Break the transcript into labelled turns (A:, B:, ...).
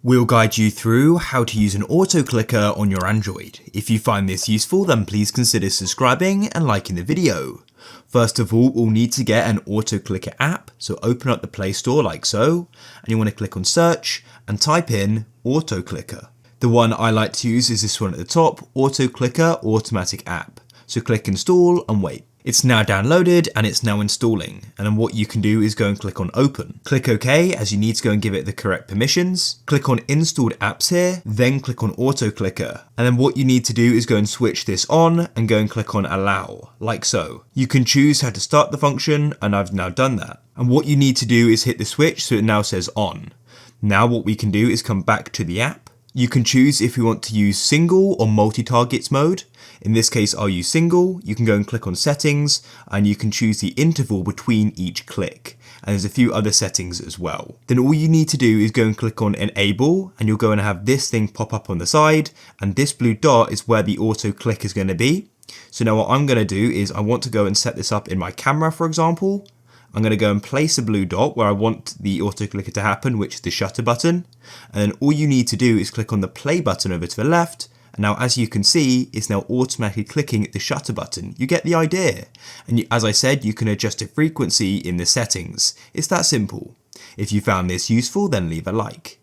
A: We'll guide you through how to use an auto clicker on your Android. If you find this useful, then please consider subscribing and liking the video. First of all, we'll need to get an auto clicker app, so open up the Play Store like so, and you want to click on search and type in auto clicker. The one I like to use is this one at the top, auto clicker automatic app. So click install and wait. It's now downloaded and it's now installing, and then what you can do is go and click on open. Click OK as you need to go and give it the correct permissions. Click on installed apps here, then click on auto clicker. And then what you need to do is go and switch this on and go and click on allow, like so. You can choose how to start the function, and I've now done that. And what you need to do is hit the switch so it now says on. Now what we can do is come back to the app. You can choose if you want to use single or multi-targets mode. In this case, I'll use single. You can go and click on settings and you can choose the interval between each click. And there's a few other settings as well. Then all you need to do is go and click on enable and you'll go and have this thing pop up on the side. And this blue dot is where the auto click is going to be. So now what I'm going to do is I want to go and set this up in my camera, for example. I'm going to go and place a blue dot where I want the auto clicker to happen, which is the shutter button. And then all you need to do is click on the play button over to the left. And now as you can see, it's now automatically clicking the shutter button. You get the idea. And as I said, you can adjust the frequency in the settings. It's that simple. If you found this useful, then leave a like.